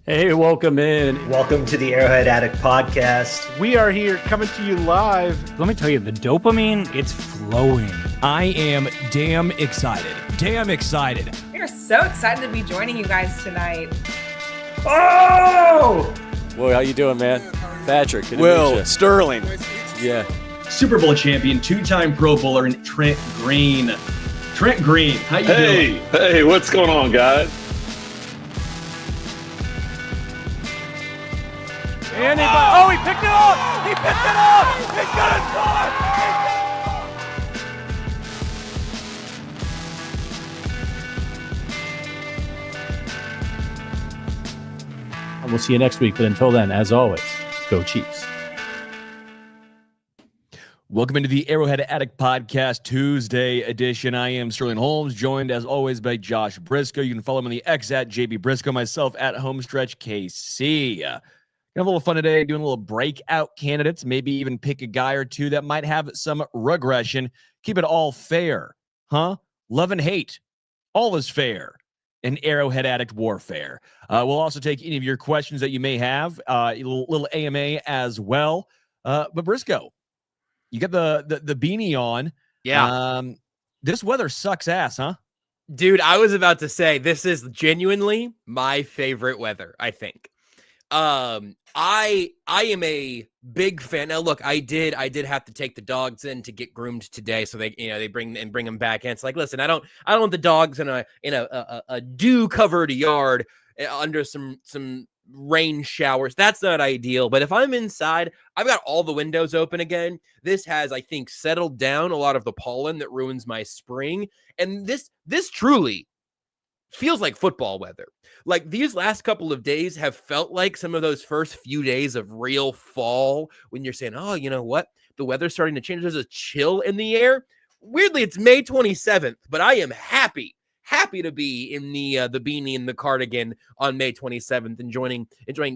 Hey, welcome in. Welcome to the Arrowhead Addict podcast. We are here coming to you live. Let me tell you, the dopamine, it's flowing. I am damn excited. Damn excited. We are so excited to be joining you guys tonight. Oh! Well, how you doing, man? Patrick. Will Sterling. Yeah. Super Bowl champion, two-time Pro Bowler, and Trent Green. Trent Green, how you doing? Hey, what's going on, guys? And he picked it up! He picked it up! He's gonna score! And we'll see you next week. But until then, as always, go Chiefs. Welcome into the Arrowhead Addict Podcast Tuesday edition. I am Sterling Holmes, joined as always by Josh Brisco. You can follow him on the X at JB Brisco, myself at Homestretch KC. Have a little fun today, doing a little breakout candidates, maybe even pick a guy or two that might have some regression. Keep it all fair, huh? Love and hate, all is fair in Arrowhead Addict warfare. We'll also take any of your questions that you may have, a little AMA as well. But Brisco, you got the beanie on. Yeah. This weather sucks ass, huh? Dude, I was about to say, this is genuinely my favorite weather, I think. I am a big fan. Now, look, I did have to take the dogs in to get groomed today, so they bring them back in. It's like, listen, I don't want the dogs in a dew covered yard under some rain showers. That's not ideal. But if I'm inside, I've got all the windows open again. This has, I think, settled down a lot of the pollen that ruins my spring, and this truly feels like football weather. Like, these last couple of days have felt like some of those first few days of real fall when you're saying, oh, you know what? The weather's starting to change. There's a chill in the air. Weirdly, it's May 27th, but I am happy to be in the beanie and the cardigan on May 27th, enjoying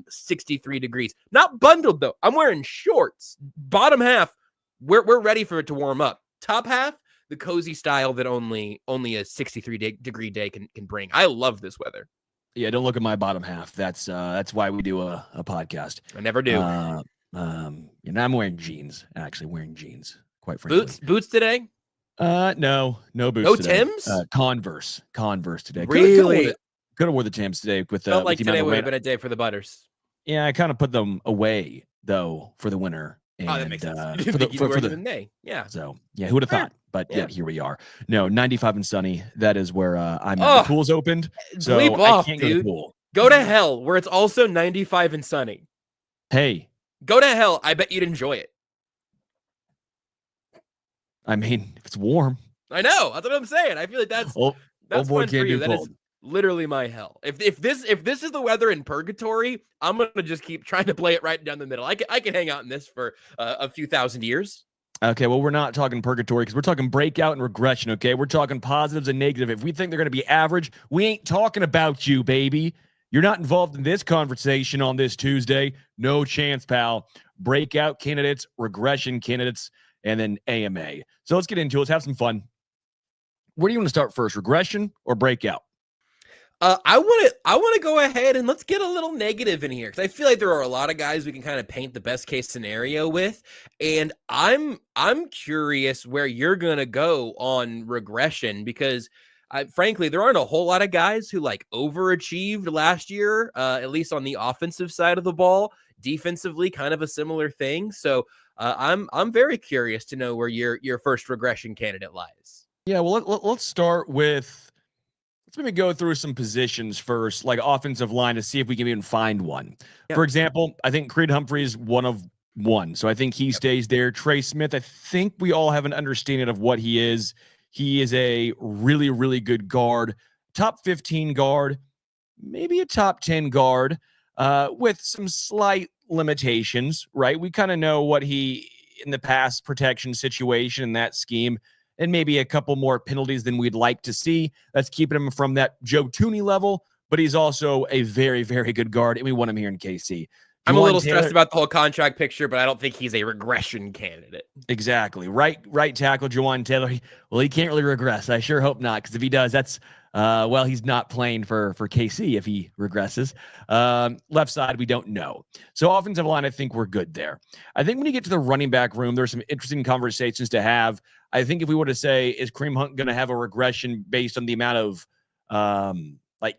63 degrees. Not bundled, though. I'm wearing shorts. Bottom half, we're ready for it to warm up. Top half, the cozy style that only a 63-degree day can bring. I love this weather. Yeah, don't look at my bottom half. That's why we do a podcast. I never do. And I'm wearing jeans. Actually, wearing jeans. Quite frankly. Boots today? No boots. No today. Timbs? Converse today. Really? Could have wore the Timbs today with Felt like with today would have been a day for the Butters. Yeah, I kind of put them away though for the winter. And, that makes sense. For the May. Yeah. So yeah, who would have thought? But yeah, here we are. No, 95 and sunny. That is where I'm. The pool's opened, so bleep I off, can't dude. go to the pool. Go to hell, where it's also 95 and sunny. Hey, go to hell. I bet you'd enjoy it. I mean, if it's warm. I know. That's what I'm saying. I feel like that's boy fun for can't you. do That cold. is literally my hell. If this is the weather in purgatory, I'm gonna just keep trying to play it right down the middle. I can hang out in this for a few thousand years. Okay, well, we're not talking purgatory because we're talking breakout and regression, okay? We're talking positives and negative. If we think they're going to be average, we ain't talking about you, baby. You're not involved in this conversation on this Tuesday. No chance, pal. Breakout candidates, regression candidates, and then AMA. So let's get into it. Let's have some fun. Where do you want to start first, regression or breakout? I want to go ahead and let's get a little negative in here because I feel like there are a lot of guys we can kind of paint the best case scenario with, and I'm curious where you're gonna go on regression because frankly there aren't a whole lot of guys who like overachieved last year, at least on the offensive side of the ball. Defensively, kind of a similar thing. So I'm very curious to know where your first regression candidate lies. Yeah, well let's start with. Let's maybe go through some positions first, like offensive line, to see if we can even find one. Yep. For example, I think Creed Humphrey is one of one, so I think he stays there. Trey Smith, I think we all have an understanding of what he is. He is a really, really good guard, top 15 guard, maybe a top 10 guard, with some slight limitations, right? We kind of know what he, in the pass protection situation in that scheme, and maybe a couple more penalties than we'd like to see. That's keeping him from that Joe Tooney level, but he's also a very, very good guard, and we want him here in KC. I'm a little stressed about the whole contract picture, but I don't think he's a regression candidate. Exactly. Right tackle, Jawan Taylor. Well, he can't really regress. I sure hope not, because if he does, that's Well, he's not playing for KC if he regresses. Left side, we don't know. So offensive line, I think we're good there. I think when you get to the running back room, there's some interesting conversations to have. I think if we were to say, is Kareem Hunt going to have a regression based on the amount of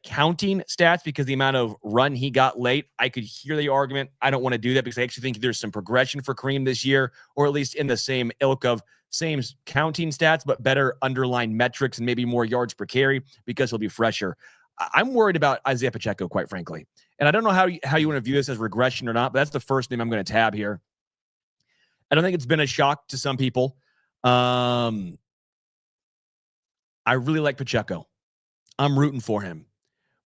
counting stats because the amount of run he got late, I could hear the argument. I don't want to do that because I actually think there's some progression for Kareem this year, or at least in the same ilk of same counting stats, but better underlying metrics and maybe more yards per carry because he'll be fresher. I'm worried about Isaiah Pacheco, quite frankly. And I don't know how you want to view this as regression or not, but that's the first name I'm going to tab here. I don't think it's been a shock to some people. I really like Pacheco. I'm rooting for him.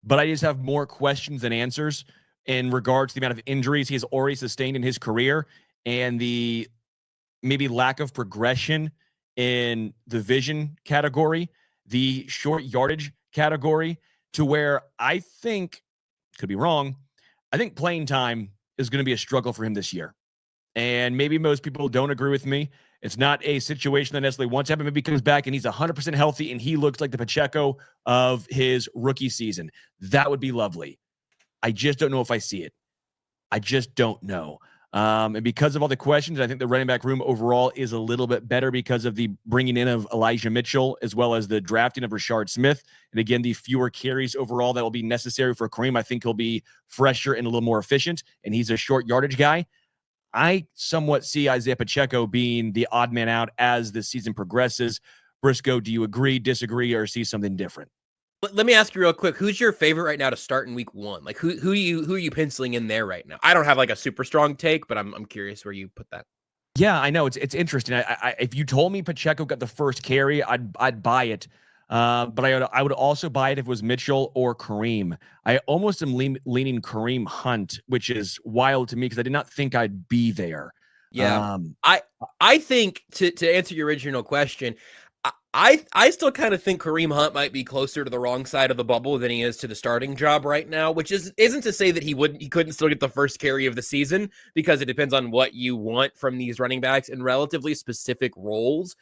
But I just have more questions than answers in regards to the amount of injuries he has already sustained in his career and the maybe lack of progression in the vision category, the short yardage category, to where I think, could be wrong, I think playing time is going to be a struggle for him this year. And maybe most people don't agree with me. It's not a situation that necessarily wants to happen. Maybe he comes back and he's 100% healthy and he looks like the Pacheco of his rookie season. That would be lovely. I just don't know if I see it. I just don't know. And because of all the questions, I think the running back room overall is a little bit better because of the bringing in of Elijah Mitchell, as well as the drafting of Rashard Smith. And again, the fewer carries overall that will be necessary for Kareem. I think he'll be fresher and a little more efficient, and he's a short yardage guy. I somewhat see Isaiah Pacheco being the odd man out as the season progresses. Brisco, do you agree, disagree, or see something different? Let me ask you real quick. Who's your favorite right now to start in week 1? Like who are you penciling in there right now? I don't have like a super strong take, but I'm curious where you put that. Yeah, I know it's interesting. I if you told me Pacheco got the first carry, I'd buy it. But I would also buy it if it was Mitchell or Kareem. I almost am leaning Kareem Hunt, which is wild to me because I did not think I'd be there. Yeah, I think to answer your original question, I still kind of think Kareem Hunt might be closer to the wrong side of the bubble than he is to the starting job right now, which isn't to say that he couldn't still get the first carry of the season, because it depends on what you want from these running backs in relatively specific roles.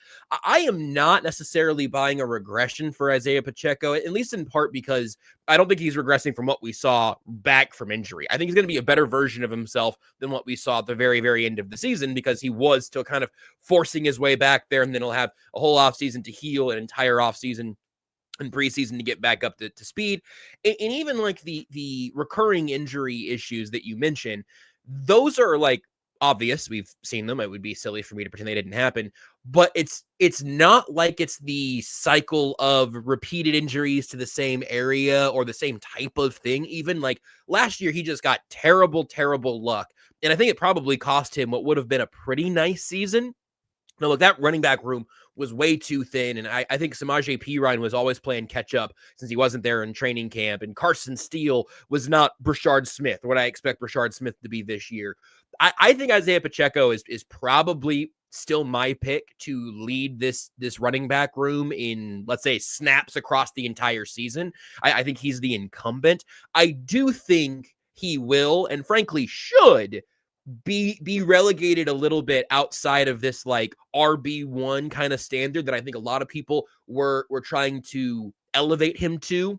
I am not necessarily buying a regression for Isaiah Pacheco, at least in part because I don't think he's regressing from what we saw back from injury. I think he's going to be a better version of himself than what we saw at the very, very end of the season, because he was still kind of forcing his way back there, and then he'll have a whole offseason to heal, an entire offseason and preseason to get back up to speed. And even like the recurring injury issues that you mentioned, those are like obvious. We've seen them. It would be silly for me to pretend they didn't happen, but it's not like it's the cycle of repeated injuries to the same area or the same type of thing. Even like last year, he just got terrible luck. And I think it probably cost him what would have been a pretty nice season. Now, look, that running back room was way too thin, and I think Samaje Perine was always playing catch-up since he wasn't there in training camp, and Carson Steele was not Rashard Smith, what I expect Rashard Smith to be this year. I think Isaiah Pacheco is probably still my pick to lead this running back room in, let's say, snaps across the entire season. I think he's the incumbent. I do think he will, and frankly should, be relegated a little bit outside of this like RB1 kind of standard that I think a lot of people were trying to elevate him to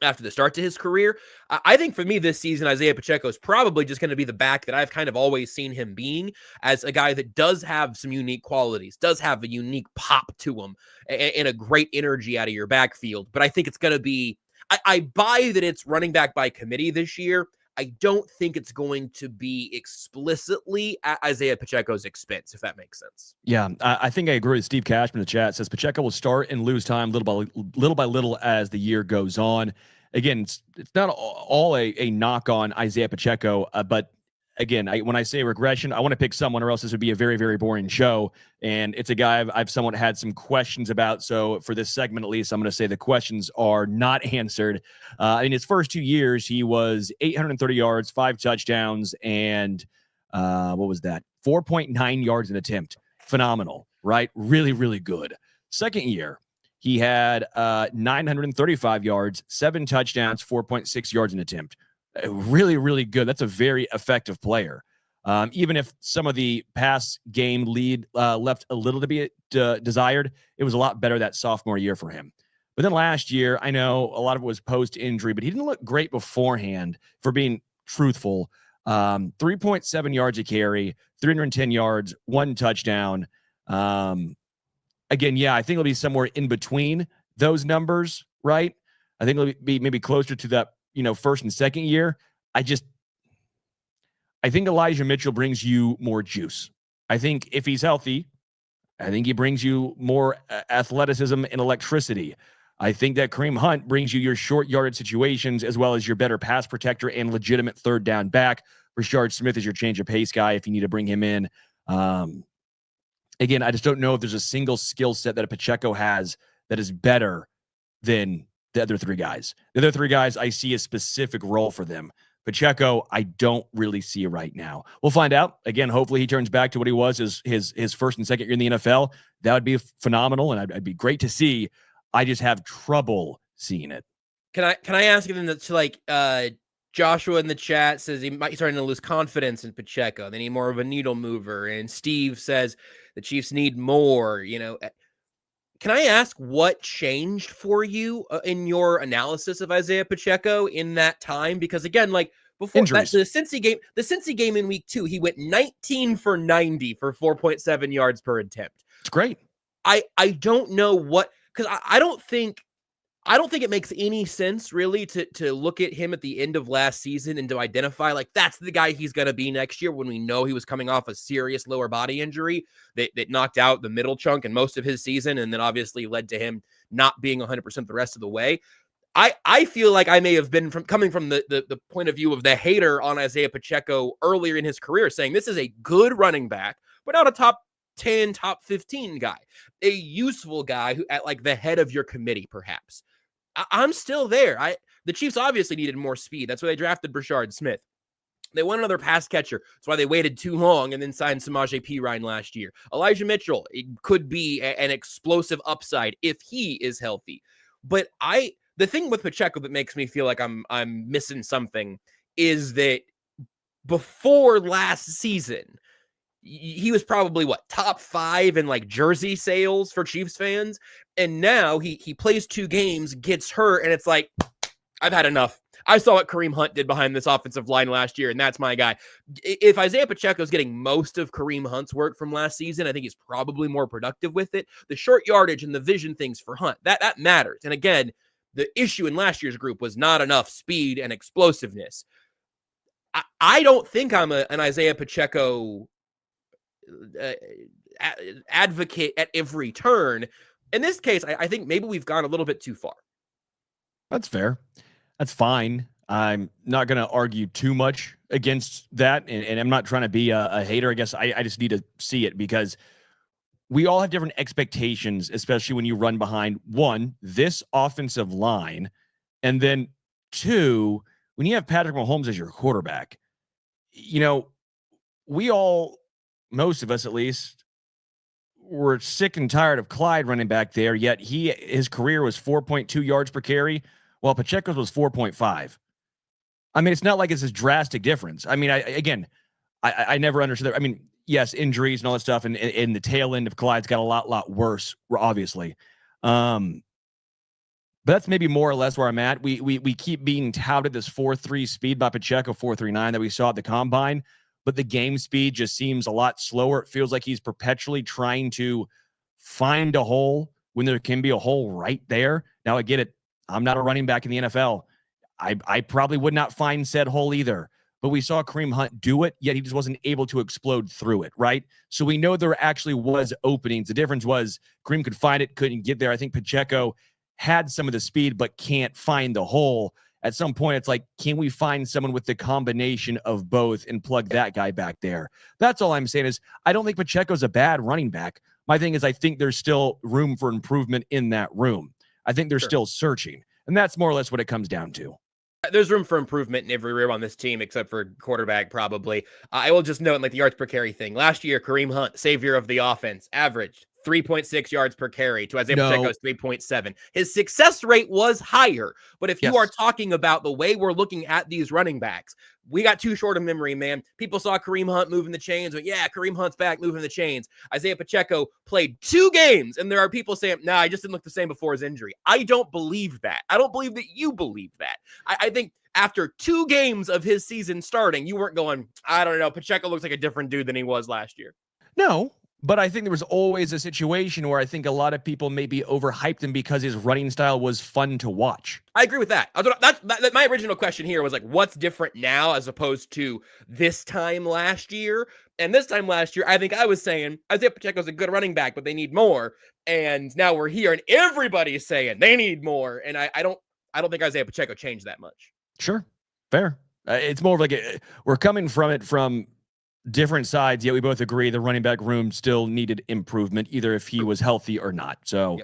after the start to his career. I think for me this season, Isaiah Pacheco is probably just going to be the back that I've kind of always seen him being, as a guy that does have some unique qualities, does have a unique pop to him, and a great energy out of your backfield. But I think it's going to be, I buy that it's running back by committee this year. I don't think it's going to be explicitly at Isaiah Pacheco's expense, if that makes sense. Yeah, I think I agree with Steve Cashman in the chat. It says Pacheco will start and lose time little by little as the year goes on. Again, it's not all a knock on Isaiah Pacheco, but again, when I say regression, I want to pick someone, or else this would be a very, very boring show. And it's a guy I've somewhat had some questions about. So for this segment, at least, I'm going to say the questions are not answered. In his first 2 years, he was 830 yards, 5 touchdowns, and what was that? 4.9 yards an attempt. Phenomenal, right? Really, really good. Second year, he had 935 yards, 7 touchdowns, 4.6 yards an attempt. Really, really good. That's a very effective player. Even if some of the pass game lead left a little to be desired, it was a lot better that sophomore year for him. But then last year, I know a lot of it was post-injury, but he didn't look great beforehand, for being truthful. 3.7 yards a carry, 310 yards, 1 touchdown. Again, yeah, I think it'll be somewhere in between those numbers, right? I think it'll be maybe closer to that, first and second year. I think Elijah Mitchell brings you more juice. I think if he's healthy, I think he brings you more athleticism and electricity. I think that Kareem Hunt brings you your short yardage situations as well as your better pass protector and legitimate third down back. Rashard Smith is your change of pace guy if you need to bring him in. Again, I just don't know if there's a single skill set that a Pacheco has that is better than the other 3 guys. The other 3 guys, I see a specific role for them. Pacheco, I don't really see right now. We'll find out. Again, hopefully he turns back to what he was his first and second year in the NFL. That would be phenomenal, and I'd be great to see. I just have trouble seeing it. Can I ask you then to like Joshua in the chat says he's starting to lose confidence in Pacheco. They need more of a needle mover, and Steve says the Chiefs need more. Can I ask what changed for you in your analysis of Isaiah Pacheco in that time? Because again, like before that, the Cincy game in week 2, he went 19 for 90 for 4.7 yards per attempt. It's great. I don't know what, because I don't think it makes any sense really to look at him at the end of last season and to identify like that's the guy he's going to be next year, when we know he was coming off a serious lower body injury that knocked out the middle chunk and most of his season, and then obviously led to him not being 100% the rest of the way. I feel like I may have been coming from the point of view of the hater on Isaiah Pacheco earlier in his career, saying this is a good running back, but not a top 10, top 15 guy, a useful guy who at like the head of your committee, perhaps. I'm still there. The Chiefs obviously needed more speed. That's why they drafted Rashard Smith. They want another pass catcher. That's why they waited too long and then signed Samaje Perine last year. Elijah Mitchell, it could be an explosive upside if he is healthy. But the thing with Pacheco that makes me feel like I'm missing something is that before last season, he was probably top 5 in like jersey sales for Chiefs fans. And now he plays 2 games, gets hurt, and it's like, I've had enough. I saw what Kareem Hunt did behind this offensive line last year, and that's my guy. If Isaiah Pacheco is getting most of Kareem Hunt's work from last season, I think he's probably more productive with it. The short yardage and the vision things for Hunt, that matters. And again, the issue in last year's group was not enough speed and explosiveness. I don't think I'm an Isaiah Pacheco advocate at every turn. In this case, I think maybe we've gone a little bit too far. That's fair. That's fine. I'm not going to argue too much against that, and I'm not trying to be a hater. I guess I just need to see it, because we all have different expectations, especially when you run behind, 1, this offensive line, and then 2, when you have Patrick Mahomes as your quarterback. We all, most of us at least, were sick and tired of Clyde running back there, yet his career was 4.2 yards per carry, while Pacheco's was 4.5. I mean, it's not like it's this drastic difference. I mean, I never understood that. I mean, yes, injuries and all that stuff, and the tail end of Clyde's got a lot worse, obviously. But that's maybe more or less where I'm at. We keep being touted this 4.3 speed by Pacheco, 4.39 that we saw at the combine, but the game speed just seems a lot slower. It feels like he's perpetually trying to find a hole when there can be a hole right there. Now, I get it. I'm not a running back in the NFL. I probably would not find said hole either. But we saw Kareem Hunt do it, yet he just wasn't able to explode through it, right? So we know there actually was openings. The difference was Kareem could find it, couldn't get there. I think Pacheco had some of the speed, but can't find the hole. At some point, it's like, can we find someone with the combination of both and plug that guy back there? That's all I'm saying is I don't think Pacheco's a bad running back. My thing is I think there's still room for improvement in that room. I think they're still searching. And that's more or less what it comes down to. There's room for improvement in every room on this team, except for quarterback, probably. I will just note, like the yards per carry thing. Last year, Kareem Hunt, savior of the offense, averaged 3.6 yards per carry to Isaiah No. Pacheco's 3.7. His success rate was higher. But if you are talking about the way we're looking at these running backs, we got too short of memory, man. People saw Kareem Hunt moving the chains. But yeah, Kareem Hunt's back moving the chains. Isaiah Pacheco played 2 games. And there are people saying, nah, I just didn't look the same before his injury. I don't believe that. I don't believe that you believe that. I think after 2 games of his season starting, you weren't going, I don't know, Pacheco looks like a different dude than he was last year. No, but I think there was always a situation where I think a lot of people maybe overhyped him because his running style was fun to watch. I agree with that. That's my original question here was like, what's different now as opposed to this time last year? And this time last year, I think I was saying Isaiah Pacheco's a good running back, but they need more. And now we're here and everybody's saying they need more. And I don't think Isaiah Pacheco changed that much. Sure. Fair. It's more of like we're coming from it from different sides, yet we both agree the running back room still needed improvement, either if he was healthy or not. So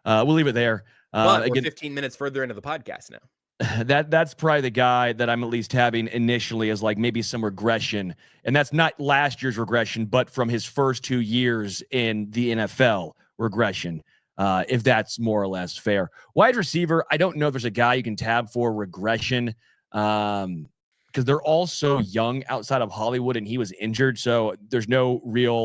we'll leave it there. But again, we're 15 minutes further into the podcast now. That's probably the guy that I'm at least having initially as like maybe some regression. And that's not last year's regression, but from his first 2 years in the NFL regression, if that's more or less fair. Wide receiver, I don't know if there's a guy you can tab for regression. Because they're all so young outside of Hollywood and he was injured. So there's nothing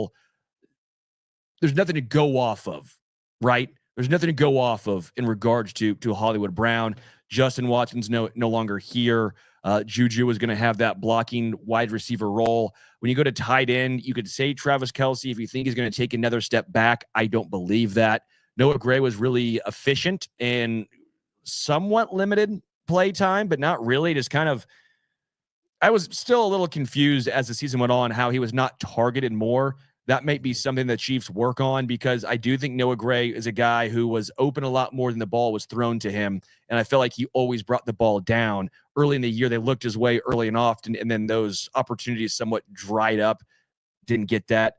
to go off of, right? There's nothing to go off of in regards to Hollywood Brown. Justin Watson's no longer here. Juju is going to have that blocking wide receiver role. When you go to tight end, you could say Travis Kelce if you think he's going to take another step back. I don't believe that. Noah Gray was really efficient and somewhat limited play time, but not really. Just kind of, I was still a little confused as the season went on how he was not targeted more. That might be something that Chiefs work on because I do think Noah Gray is a guy who was open a lot more than the ball was thrown to him. And I felt like he always brought the ball down. Early in the year, they looked his way early and often, and then those opportunities somewhat dried up. Didn't get that.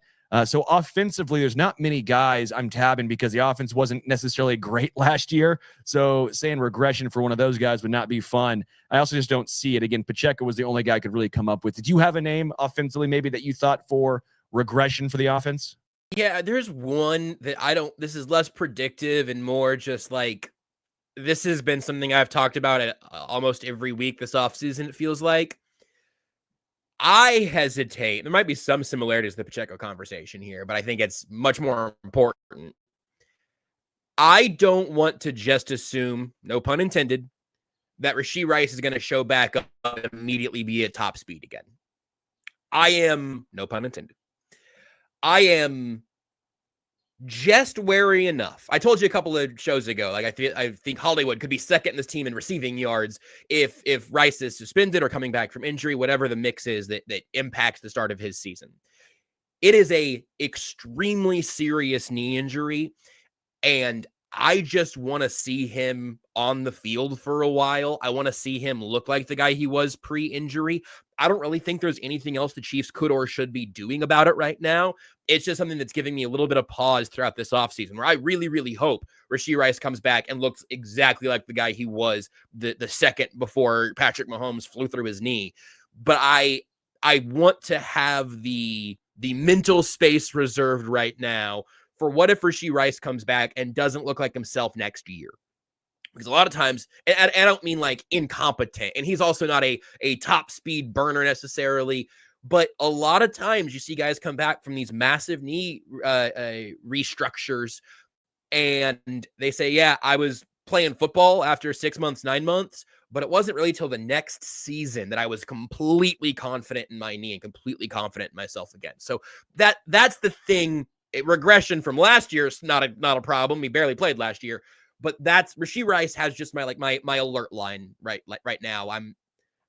So offensively, there's not many guys I'm tabbing because the offense wasn't necessarily great last year. So saying regression for one of those guys would not be fun. I also just don't see it. Again, Pacheco was the only guy I could really come up with. Did you have a name offensively maybe that you thought for regression for the offense? Yeah, there's one that this is less predictive and more just like, this has been something I've talked about at almost every week this offseason, it feels like. I hesitate. There might be some similarities to the Pacheco conversation here, but I think it's much more important. I don't want to just assume, no pun intended, that Rashee Rice is going to show back up and immediately be at top speed again. I am, no pun intended, I am just wary enough. I told you a couple of shows ago, like I think Hollywood could be second in this team in receiving yards if Rice is suspended or coming back from injury, whatever the mix is that impacts the start of his season. It is a extremely serious knee injury, and I just want to see him on the field for a while. I want to see him look like the guy he was pre-injury. I don't really think there's anything else the Chiefs could or should be doing about it right now. It's just something that's giving me a little bit of pause throughout this offseason where I really, really hope Rashee Rice comes back and looks exactly like the guy he was the second before Patrick Mahomes flew through his knee. But I want to have the mental space reserved right now for what if Rashee Rice comes back and doesn't look like himself next year. Because a lot of times, and I don't mean like incompetent, and he's also not a top speed burner necessarily, but a lot of times you see guys come back from these massive knee restructures and they say, yeah, I was playing football after 6 months, 9 months, but it wasn't really till the next season that I was completely confident in my knee and completely confident in myself again. So that's the thing. Regression from last year is not a problem. He barely played last year. But that's Rashee Rice has just my alert line right now. I'm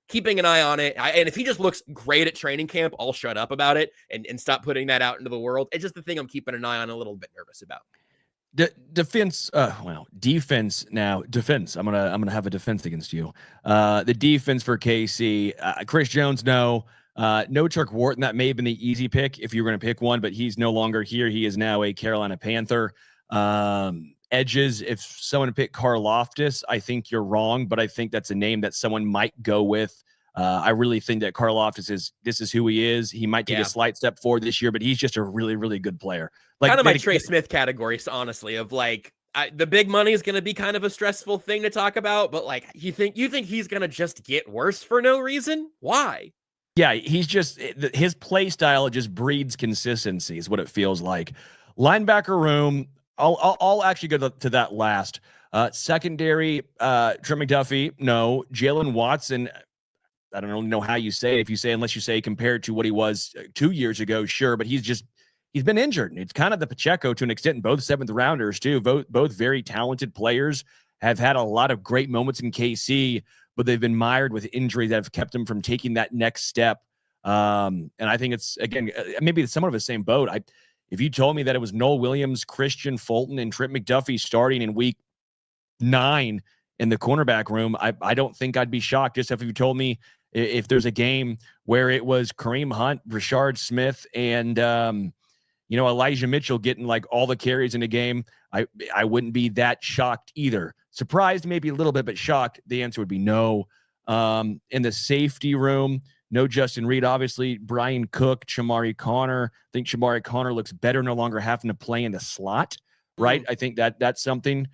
keeping an eye on it. And if he just looks great at training camp, I'll shut up about it and stop putting that out into the world. It's just the thing I'm keeping an eye on, a little bit nervous about. Defense. Now defense. I'm gonna have a defense against you. The defense for KC. Chris Jones. No Chuck Wharton. That may have been the easy pick if you were going to pick one, but he's no longer here. He is now a Carolina Panther. Edges, if someone picked Karlaftis, I think you're wrong, but I think that's a name that someone might go with. I really think that Karlaftis this is who he is. He might take a slight step forward this year, but he's just a really, really good player. Like kind of my Trey Smith category, honestly, of like the big money is going to be kind of a stressful thing to talk about, but like you think he's going to just get worse for no reason? Why? Yeah, he's just his play style just breeds consistency is what it feels like. Linebacker room, I'll actually go to that last. Secondary, Trent McDuffie, no. Jalen Watson, I don't know how you say it. Unless you say compared to what he was 2 years ago, sure. But he's been injured. It's kind of the Pacheco to an extent. Both seventh rounders too. Both very talented players, have had a lot of great moments in KC, but they've been mired with injuries that have kept them from taking that next step. And I think it's, again, maybe it's somewhat of the same boat. If you told me that it was Noel Williams, Christian Fulton, and Trent McDuffie starting in week 9 in the cornerback room, I don't think I'd be shocked. Just if you told me if there's a game where it was Kareem Hunt, Rashard Smith, and Elijah Mitchell getting like all the carries in a game, I wouldn't be that shocked either. Surprised maybe a little bit, but shocked, the answer would be no. In the safety room, no Justin Reed, obviously. Brian Cook, Shamari Connor. I think Shamari Connor looks better no longer having to play in the slot, right? I think that's something.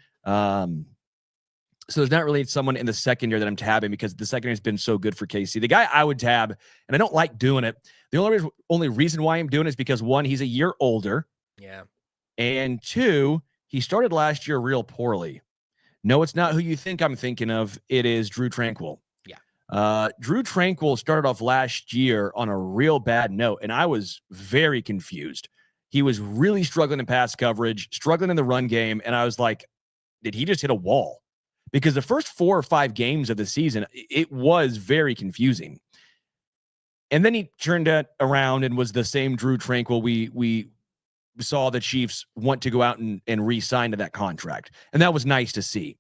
So there's not really someone in the secondary that I'm tabbing because the secondary has been so good for KC. The guy I would tab, and I don't like doing it, the only reason why I'm doing it is because, one, he's a year older. Yeah. And 2, he started last year real poorly. No, it's not who you think I'm thinking of. It is Drew Tranquill. Yeah. Drew Tranquill started off last year on a real bad note, and I was very confused. He was really struggling in pass coverage, struggling in the run game, and I was like, did he just hit a wall? Because the first 4 or 5 games of the season, it was very confusing. And then he turned it around and was the same Drew Tranquill we saw the Chiefs want to go out and re-sign to that contract. And that was nice to see.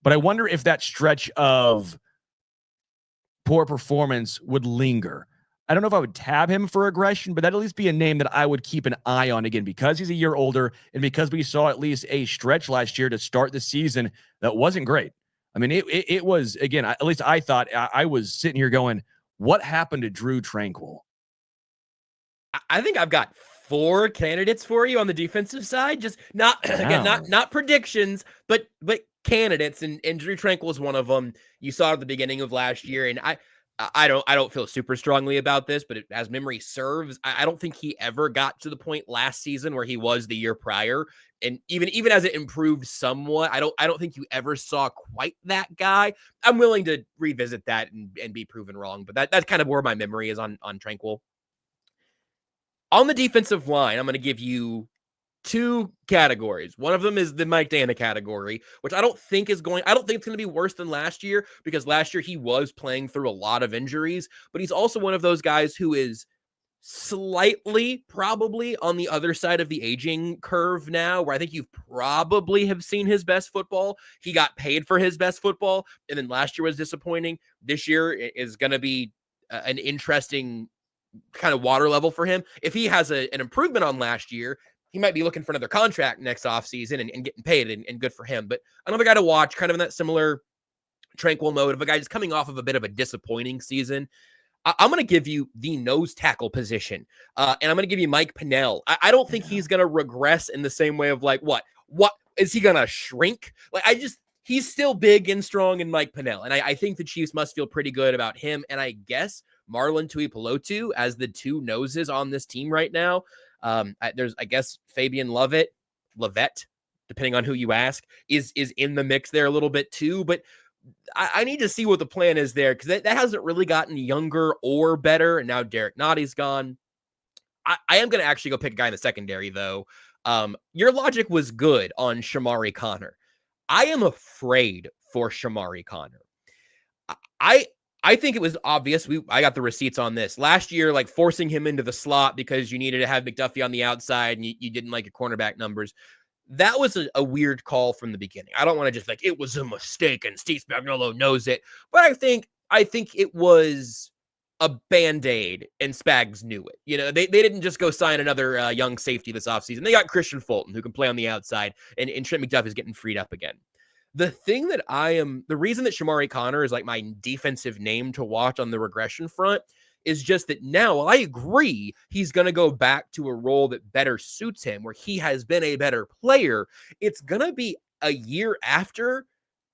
But I wonder if that stretch of poor performance would linger. I don't know if I would tab him for regression, but that'd at least be a name that I would keep an eye on again because he's a year older and because we saw at least a stretch last year to start the season that wasn't great. I mean, it was, again, at least I thought I was sitting here going, what happened to Drew Tranquill? I think I've got 4 candidates for you on the defensive side. Just not predictions, but candidates, and Drew Tranquill is one of them. You saw at the beginning of last year, and I don't feel super strongly about this, but as memory serves, I don't think he ever got to the point last season where he was the year prior. And even as it improved somewhat, I don't think you ever saw quite that guy. I'm willing to revisit that and be proven wrong, but that's kind of where my memory is on Tranquill. On the defensive line, I'm going to give you 2 categories. One of them is the Mike Dana category, which I don't think it's going to be worse than last year because last year he was playing through a lot of injuries, but he's also one of those guys who is slightly probably on the other side of the aging curve now, where I think you probably have seen his best football. He got paid for his best football, and then last year was disappointing. This year is going to be an interesting kind of water level for him. If he has an improvement on last year, he might be looking for another contract next offseason and getting paid, and good for him. But another guy to watch, kind of in that similar Tranquill mode of a guy just coming off of a bit of a disappointing season. I'm going to give you the nose tackle position, and I'm going to give you Mike Pennell. I don't think he's going to regress in the same way of like, what is he going to shrink? Like, he's still big and strong in Mike Pennell, and I think the Chiefs must feel pretty good about him, and I guess Marlon Tuipulotu as the 2 noses on this team right now. There's, I guess, Fabian Lovett, depending on who you ask, is in the mix there a little bit too. But I need to see what the plan is there because that hasn't really gotten younger or better. And now Derek Notty's gone. I am going to actually go pick a guy in the secondary, though. Your logic was good on Shamari Connor. I am afraid for Shamari Connor. I think it was obvious. I got the receipts on this last year, like forcing him into the slot because you needed to have McDuffie on the outside and you didn't like your cornerback numbers. That was a weird call from the beginning. I don't want to just like, it was a mistake and Steve Spagnuolo knows it. But I think it was a Band-Aid and Spags knew it. You know, they didn't just go sign another young safety this offseason. They got Christian Fulton who can play on the outside and Trent McDuffie is getting freed up again. The thing that the reason that Shamari Connor is like my defensive name to watch on the regression front is just that now I agree he's going to go back to a role that better suits him, where he has been a better player. It's going to be a year after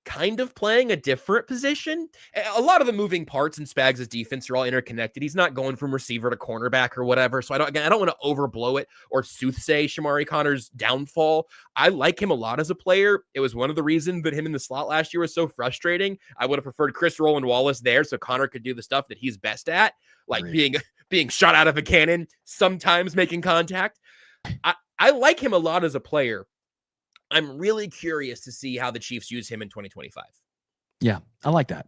kind of playing a different position. A lot of the moving parts in Spags' defense are all interconnected. He's not going from receiver to cornerback or whatever. So I don't want to overblow it or soothsay Shamari Connor's downfall. I like him a lot as a player. It was one of the reasons that him in the slot last year was so frustrating. I would have preferred Chris Roland Wallace there so Connor could do the stuff that he's best at, like being shot out of a cannon, sometimes making contact. I like him a lot as a player. I'm really curious to see how the Chiefs use him in 2025. Yeah, I like that.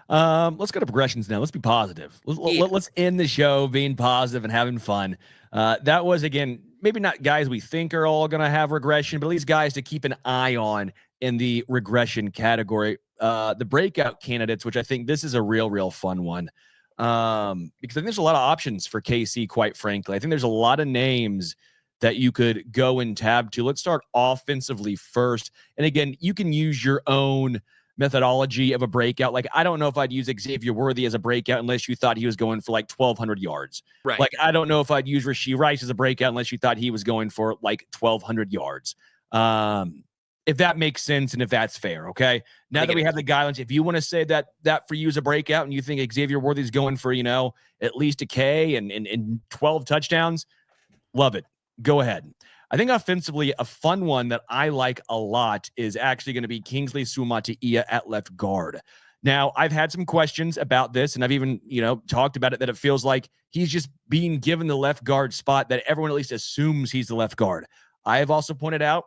Let's go to progressions now. Let's be positive. Let's end the show being positive and having fun. That was, again, maybe not guys we think are all going to have regression, but at least guys to keep an eye on in the regression category. The breakout candidates, which I think this is a real fun one, because I think there's a lot of options for KC, quite frankly. I think there's a lot of names that you could go and tab to. Let's start offensively first. And again, you can use your own methodology of a breakout. Like, I don't know if I'd use Xavier Worthy as a breakout unless you thought he was going for like 1,200 yards. Right. Like, I don't know if I'd use Rashee Rice as a breakout unless you thought he was going for like 1,200 yards. If that makes sense and if that's fair, okay? Now that we have the guidelines, if you want to say that for you is a breakout and you think Xavier Worthy's going for, at least a K and 12 touchdowns, love it. Go ahead. I think offensively, a fun one that I like a lot is actually going to be Kingsley Suamataia at left guard. Now, I've had some questions about this, and I've even, talked about it, that it feels like he's just being given the left guard spot, that everyone at least assumes he's the left guard. I have also pointed out,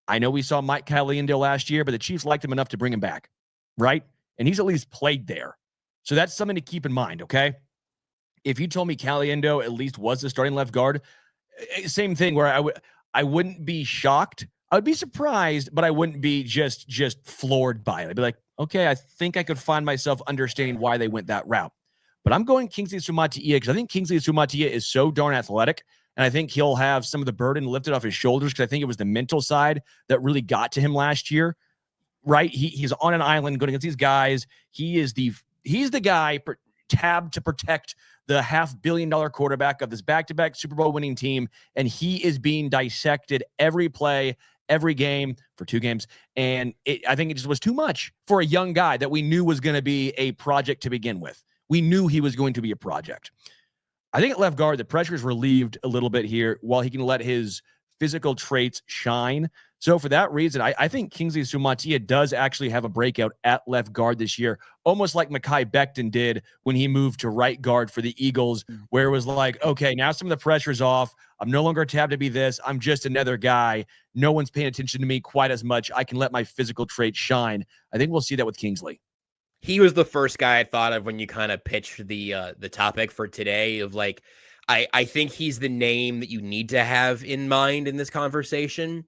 I know we saw Mike Caliendo last year, but the Chiefs liked him enough to bring him back, right? And he's at least played there. So that's something to keep in mind, okay? If you told me Caliendo at least was the starting left guard, same thing, where I wouldn't be shocked. I would be surprised, but I wouldn't be just floored by it. I'd be like, okay, I think I could find myself understanding why they went that route. But I'm going Kingsley Suamataia because I think Kingsley Suamataia is so darn athletic, and I think he'll have some of the burden lifted off his shoulders, because I think it was the mental side that really got to him last year, right? He's on an island going against these guys. He's the guy tabbed to protect the $500 million quarterback of this back-to-back Super Bowl winning team, and he is being dissected every play, every game for 2 games. And I think it just was too much for a young guy that we knew was going to be a project to begin with. We knew he was going to be a project. I think at left guard, the pressure is relieved a little bit here while he can let his physical traits shine. So for that reason, I think Kingsley Suamataia does actually have a breakout at left guard this year, almost like Mekhi Becton did when he moved to right guard for the Eagles, where it was like, okay, now some of the pressure's off. I'm no longer tabbed to be this. I'm just another guy. No one's paying attention to me quite as much. I can let my physical traits shine. I think we'll see that with Kingsley. He was the first guy I thought of when you kind of pitched the topic for today of like, I think he's the name that you need to have in mind in this conversation.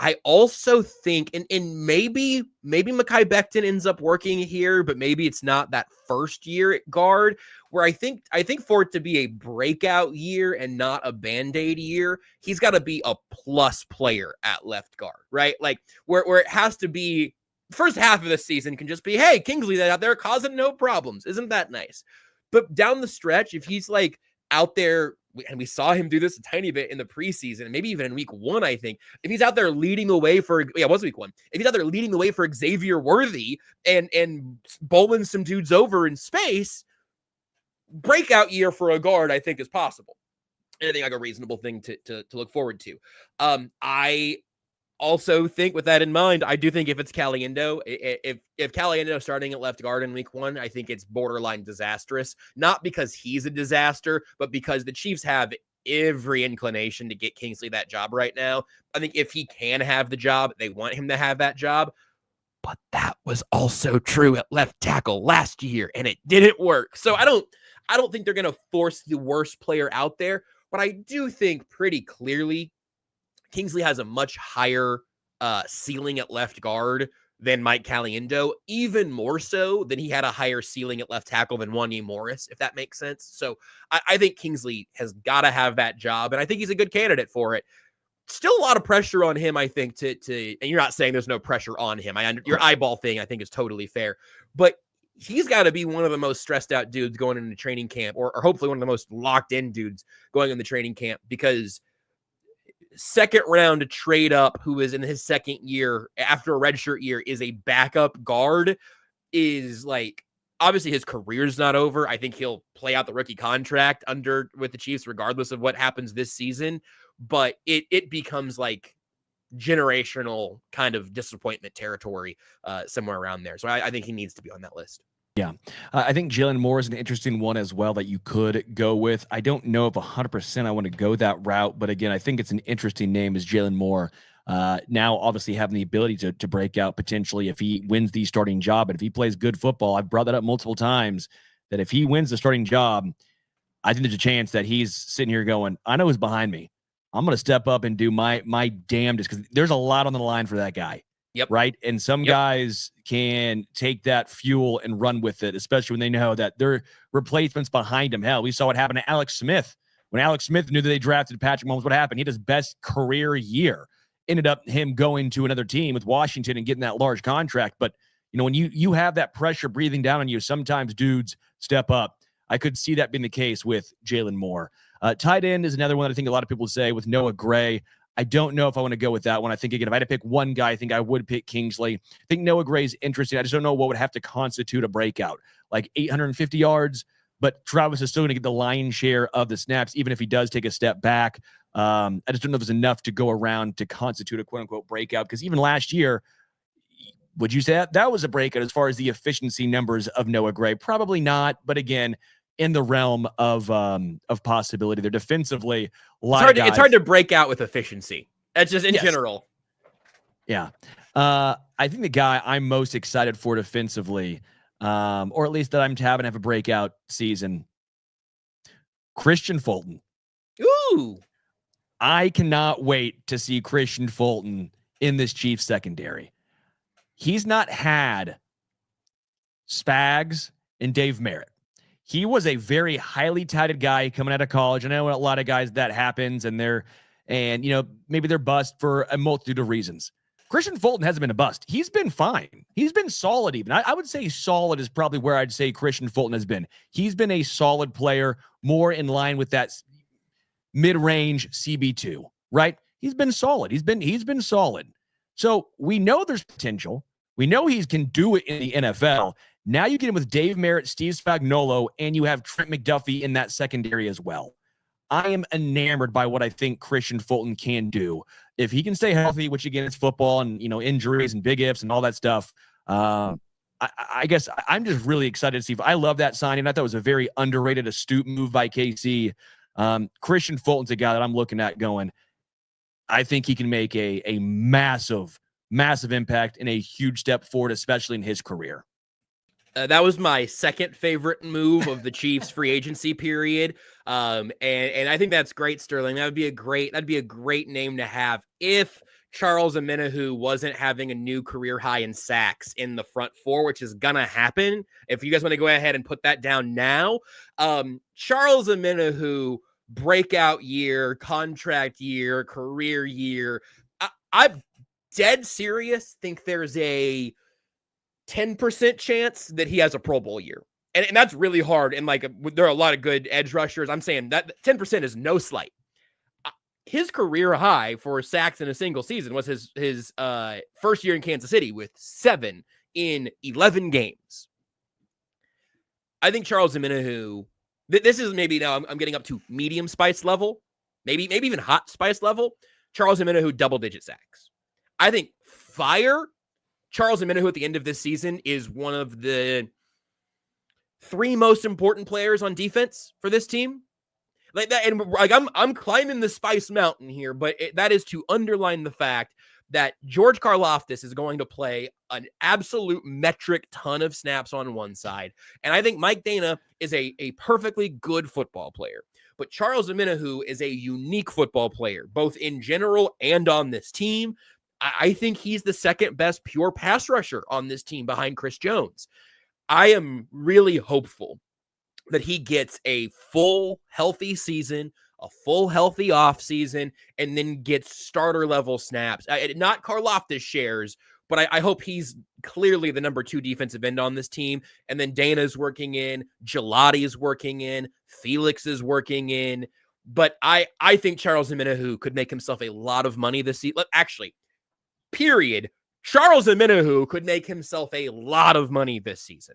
I also think, and maybe Mekhi Becton ends up working here, but maybe it's not that first year at guard, where I think for it to be a breakout year and not a Band-Aid year, he's got to be a plus player at left guard, right? Like where it has to be, first half of the season can just be, hey, Kingsley out there causing no problems. Isn't that nice? But down the stretch, if he's like out there, and we saw him do this a tiny bit in the preseason, and maybe even in week 1, I think, if he's out there leading the way for, it was week 1. If he's out there leading the way for Xavier Worthy and bowling some dudes over in space, breakout year for a guard, I think, is possible. And I think like a reasonable thing to look forward to. I also think, with that in mind, I do think if it's Caliendo, if Caliendo starting at left guard in week 1, I think it's borderline disastrous. Not because he's a disaster, but because the Chiefs have every inclination to get Kingsley that job right now. I think if he can have the job, they want him to have that job. But that was also true at left tackle last year, and it didn't work. So I don't think they're going to force the worst player out there, but I do think pretty clearly Kingsley has a much higher ceiling at left guard than Mike Caliendo, even more so than he had a higher ceiling at left tackle than Wanya Morris, if that makes sense. So I think Kingsley has got to have that job, and I think he's a good candidate for it. still a lot of pressure on him, I think, to and you're not saying there's no pressure on him. Your eyeball thing, I think, is totally fair. But he's got to be one of the most stressed out dudes going into training camp, or hopefully one of the most locked in dudes going in the training camp, because second round to trade up, who is in his second year after a redshirt year, is a backup guard, is like, obviously his career's not over. I think he'll play out the rookie contract with the Chiefs, regardless of what happens this season. But it becomes like generational kind of disappointment territory somewhere around there. So I think he needs to be on that list. Yeah. I think Jalen Moore is an interesting one as well that you could go with. I don't know if 100% I want to go that route, but again, I think it's an interesting name as Jalen Moore. Now, obviously, having the ability to break out potentially if he wins the starting job, and if he plays good football. I've brought that up multiple times, that if he wins the starting job, I think there's a chance that he's sitting here going, I know who's behind me. I'm going to step up and do my damnedest, because there's a lot on the line for that guy. Yep. Right. And some guys can take that fuel and run with it, especially when they know that their replacements behind him. Hell, we saw what happened to Alex Smith. When Alex Smith knew that they drafted Patrick Mahomes, what happened? He had his best career year. Ended up him going to another team with Washington and getting that large contract. But, you know, when you have that pressure breathing down on you, sometimes dudes step up. I could see that being the case with Jalen Moore. Tight end is another one that I think a lot of people say with Noah Gray. I don't know if I want to go with that one. I think, again, if I had to pick one guy, I think I would pick Kingsley. I think Noah Gray's interesting. I just don't know what would have to constitute a breakout, like 850 yards. But Travis is still going to get the lion's share of the snaps, even if he does take a step back. I just don't know if there's enough to go around to constitute a quote-unquote breakout, because even last year, would you say that was a breakout as far as the efficiency numbers of Noah Gray? Probably not, but again, in the realm of possibility. They're defensively. It's hard to break out with efficiency. That's just in general. Yeah. I think the guy I'm most excited for defensively, or at least that I'm having to have a breakout season, Christian Fulton. Ooh. I cannot wait to see Christian Fulton in this Chiefs secondary. He's not had Spags and Dave Merritt. He was a very highly touted guy coming out of college. I know a lot of guys that happens, and maybe they're bust for a multitude of reasons. Christian Fulton hasn't been a bust. He's been fine. He's been solid even. I would say solid is probably where I'd say Christian Fulton has been. He's been a solid player, more in line with that mid-range CB2, right? He's been solid. He's been solid. So we know there's potential. We know he can do it in the NFL. Now you get him with Dave Merritt, Steve Spagnuolo, and you have Trent McDuffie in that secondary as well. I am enamored by what I think Christian Fulton can do. If he can stay healthy, which again, it's football and, injuries and big ifs and all that stuff. I guess I'm just really excited to see. I love that signing. I thought it was a very underrated, astute move by KC. Christian Fulton's a guy that I'm looking at going, I think he can make a massive, massive impact and a huge step forward, especially in his career. That was my second favorite move of the Chiefs free agency period. And I think that's great, Sterling. That'd be a great name to have if Charles Omenihu wasn't having a new career high in sacks in the front four, which is gonna happen. If you guys want to go ahead and put that down now, Charles Omenihu, breakout year, contract year, career year. I'm dead serious. Think there's a 10% chance that he has a Pro Bowl year. And that's really hard. And there are a lot of good edge rushers. I'm saying that 10% is no slight. His career high for sacks in a single season was his first year in Kansas City with 7 in 11 games. I think Charles Omenihu, this is maybe now I'm getting up to medium spice level, maybe even hot spice level. Charles Omenihu, double-digit sacks. I think fire Charles Omenihu at the end of this season is one of the 3 most important players on defense for this team. Like that, and I'm climbing the spice mountain here, but that is to underline the fact that George Karlaftis is going to play an absolute metric ton of snaps on one side, and I think Mike Dana is a perfectly good football player. But Charles Omenihu is a unique football player, both in general and on this team. I think he's the second best pure pass rusher on this team behind Chris Jones. I am really hopeful that he gets a full healthy season, a full healthy off season, and then gets starter level snaps. Not Karlaftis shares, but I hope he's clearly the number 2 defensive end on this team. And then Dana's working in, Gelati is working in, Felix is working in. But I think Charles Omenihu could make himself a lot of money this season. Actually, period. Charles Omenihu could make himself a lot of money this season.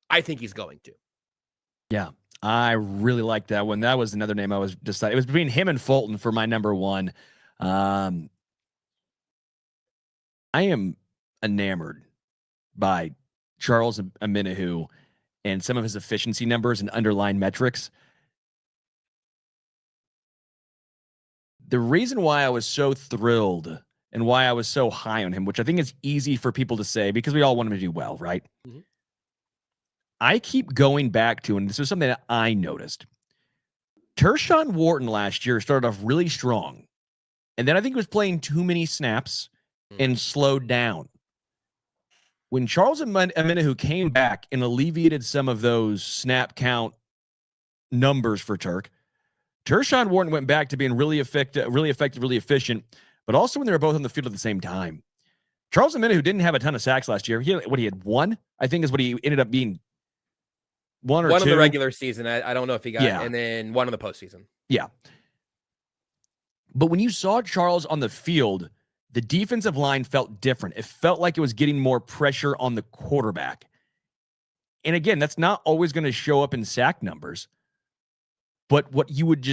I think he's going to. Yeah, I really like that one. That was another name I was deciding. It was between him and Fulton for my number 1. I am enamored by Charles Omenihu and some of his efficiency numbers and underlying metrics. The reason why I was so thrilled and why I was so high on him, which I think is easy for people to say because we all want him to do well, right? Mm-hmm. I keep going back to, and this is something that I noticed, Tershawn Wharton last year started off really strong. And then I think he was playing too many snaps and slowed down. When Charles Omenihu came back and alleviated some of those snap count numbers for Tershawn Wharton went back to being really effective, really efficient, but also when they were both on the field at the same time. Charles Omenihu didn't have a ton of sacks last year. He had 1, I think is what he ended up being. 1 or 2. One in the regular season. I don't know if he got, and then 1 in the postseason. Yeah. But when you saw Charles on the field, the defensive line felt different. It felt like it was getting more pressure on the quarterback. And again, that's not always going to show up in sack numbers. But what you would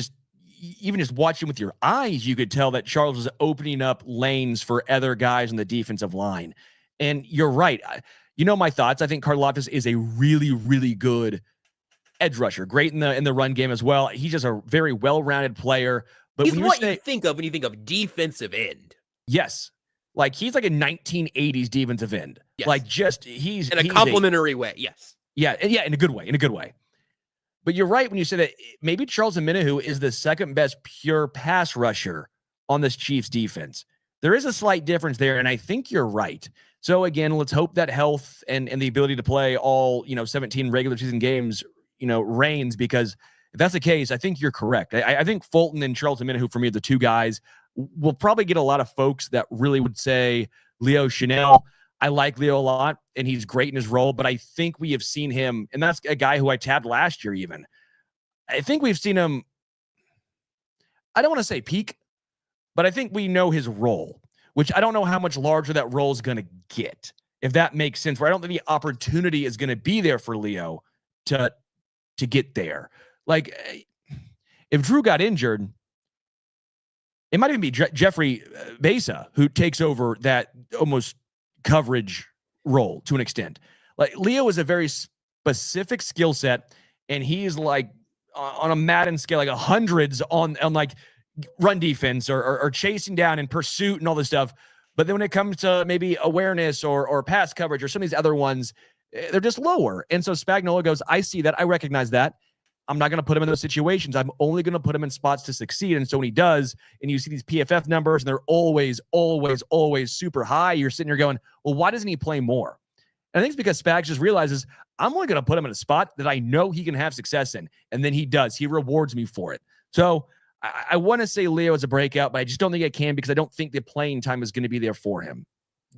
even just watching with your eyes, you could tell that Charles was opening up lanes for other guys on the defensive line. And you're right. You know my thoughts. I think Karlaftis is a really, really good edge rusher. Great in the run game as well. He's just a very well-rounded player. But he's what you think of when you think of defensive end. Yes. Like he's like a 1980s defensive end. Yes. Like he's in a complimentary way. Yes. Yeah. In a good way. But you're right when you say that maybe Charles Omenihu is the second best pure pass rusher on this Chiefs defense. There is a slight difference there, and I think you're right. So again, let's hope that health and the ability to play all 17 regular season games reigns, because if that's the case, I think you're correct. I think Fulton and Charles Omenihu for me are the 2 guys. We'll probably get a lot of folks that really would say Leo Chanel. I like Leo a lot, and he's great in his role, but I think we have seen him, and that's a guy who I tabbed last year even. I think we've seen him, I don't want to say peak, but I think we know his role, which I don't know how much larger that role is going to get, if that makes sense, where I don't think the opportunity is going to be there for Leo to get there. Like, if Drew got injured, it might even be Jeffrey Besa who takes over that almost coverage role to an extent. Like, Leo is a very specific skill set, and he's like on a Madden scale, like hundreds on like run defense or chasing down and pursuit and all this stuff. But then when it comes to maybe awareness or pass coverage or some of these other ones, they're just lower. And so Spagnuolo goes, I see that. I recognize that. I'm not going to put him in those situations. I'm only going to put him in spots to succeed. And so when he does, and you see these PFF numbers, and they're always super high, you're sitting here going, well, why doesn't he play more? And I think it's because Spags just realizes I'm only going to put him in a spot that I know he can have success in. And then he does. He rewards me for it. So I want to say Leo is a breakout, but I just don't think it can, because I don't think the playing time is going to be there for him.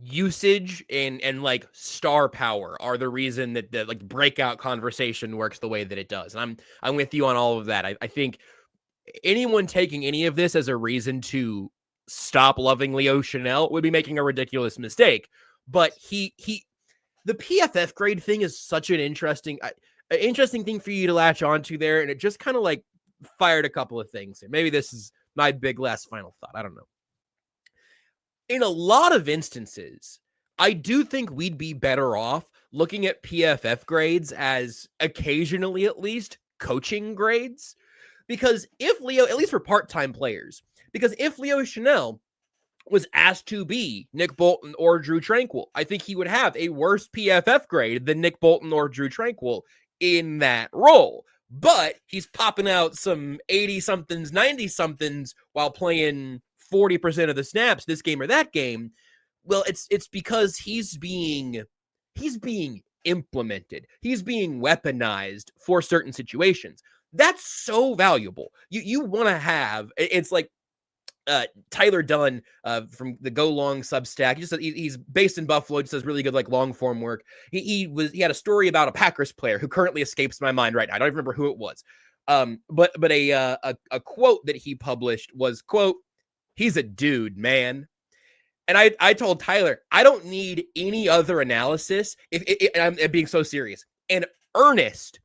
Usage and like star power are the reason that the like breakout conversation works the way that it does. And I'm with you on all of that. I think anyone taking any of this as a reason to stop loving Leo Chanel would be making a ridiculous mistake. But the PFF grade thing is such an interesting thing for you to latch onto there, and it just kind of like fired a couple of things. Maybe this is my big last final thought. I don't know. In a lot of instances, I do think we'd be better off looking at PFF grades as occasionally, at least, coaching grades. Because if Leo, at least for part-time players, because if Leo Chanel was asked to be Nick Bolton or Drew Tranquill, I think he would have a worse PFF grade than Nick Bolton or Drew Tranquill in that role. But he's popping out some 80-somethings, 90-somethings while playing 40% of the snaps this game or that game. Well, it's because he's being implemented. He's being weaponized for certain situations. That's so valuable. You want to have, it's like Tyler Dunn from the Go Long Substack. He's based in Buffalo. Just does really good like long form work. He had a story about a Packers player who currently escapes my mind right now. I don't even remember who it was. But a quote that he published was, quote, "He's a dude, man." And I told Tyler, I don't need any other analysis. I'm being so serious. And Ernest,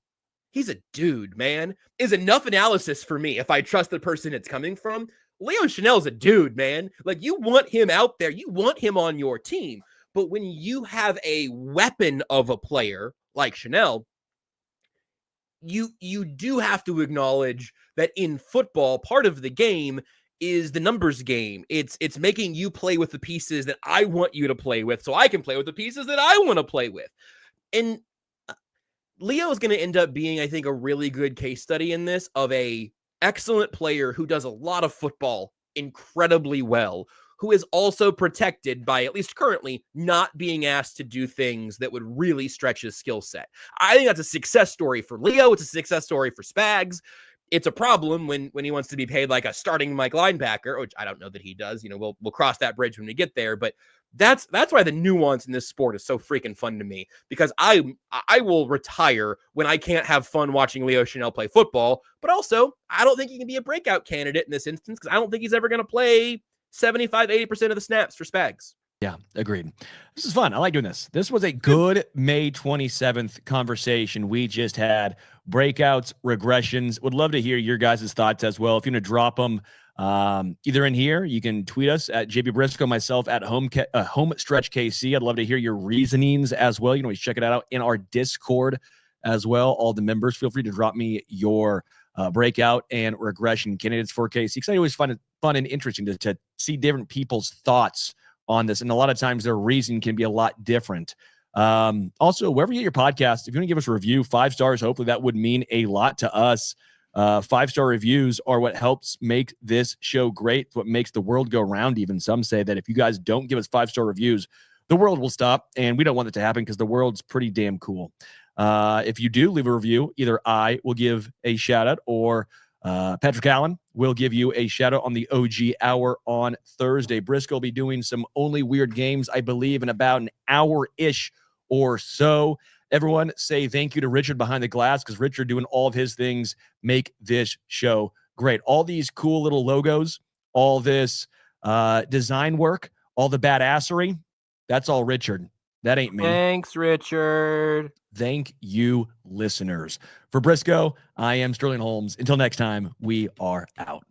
he's a dude, man, is enough analysis for me if I trust the person it's coming from. Leo Chanel's a dude, man. Like, you want him out there. You want him on your team. But when you have a weapon of a player like Chanel, you do have to acknowledge that in football, part of the game is the numbers game. It's making you play with the pieces that I want you to play with so I can play with the pieces that I want to play with. And Leo is going to end up being, I think, a really good case study in this of a excellent player who does a lot of football incredibly well, who is also protected by, at least currently, not being asked to do things that would really stretch his skill set. I think that's a success story for Leo. It's a success story for Spags. It's a problem when he wants to be paid like a starting Mike linebacker, which I don't know that he does. You know, we'll cross that bridge when we get there. But that's why the nuance in this sport is so freaking fun to me, because I will retire when I can't have fun watching Leo Chanel play football. But also, I don't think he can be a breakout candidate in this instance, because I don't think he's ever going to play 75, 80% of the snaps for Spags. Yeah, agreed. This is fun. I like doing this. This was a good May 27th conversation we just had. Breakouts, regressions. Would love to hear your guys' thoughts as well. If you're going to drop them either in here, you can tweet us at JB Brisco, myself at Home Stretch KC. I'd love to hear your reasonings as well. You can always check it out in our Discord as well. All the members, feel free to drop me your breakout and regression candidates for KC, because I always find it fun and interesting to see different people's thoughts on this. And a lot of times their reason can be a lot different. Also, wherever you get your podcast, if you want to give us a review, 5 stars, hopefully that would mean a lot to us. 5-star reviews are what helps make this show great. What makes the world go round. Even some say that if you guys don't give us 5-star reviews, the world will stop. And we don't want that to happen, because the world's pretty damn cool. If you do leave a review, either I will give a shout out, or Patrick Allen will give you a shout out on the OG Hour on Thursday. Brisco will be doing some Only Weird Games, I believe, in about an hour-ish or so. Everyone say thank you to Richard behind the glass, because Richard doing all of his things make this show great. All these cool little logos, all this design work, all the badassery, that's all Richard. That ain't me. Thanks, Richard. Thank you, listeners. For Brisco, I am Sterling Holmes. Until next time, we are out.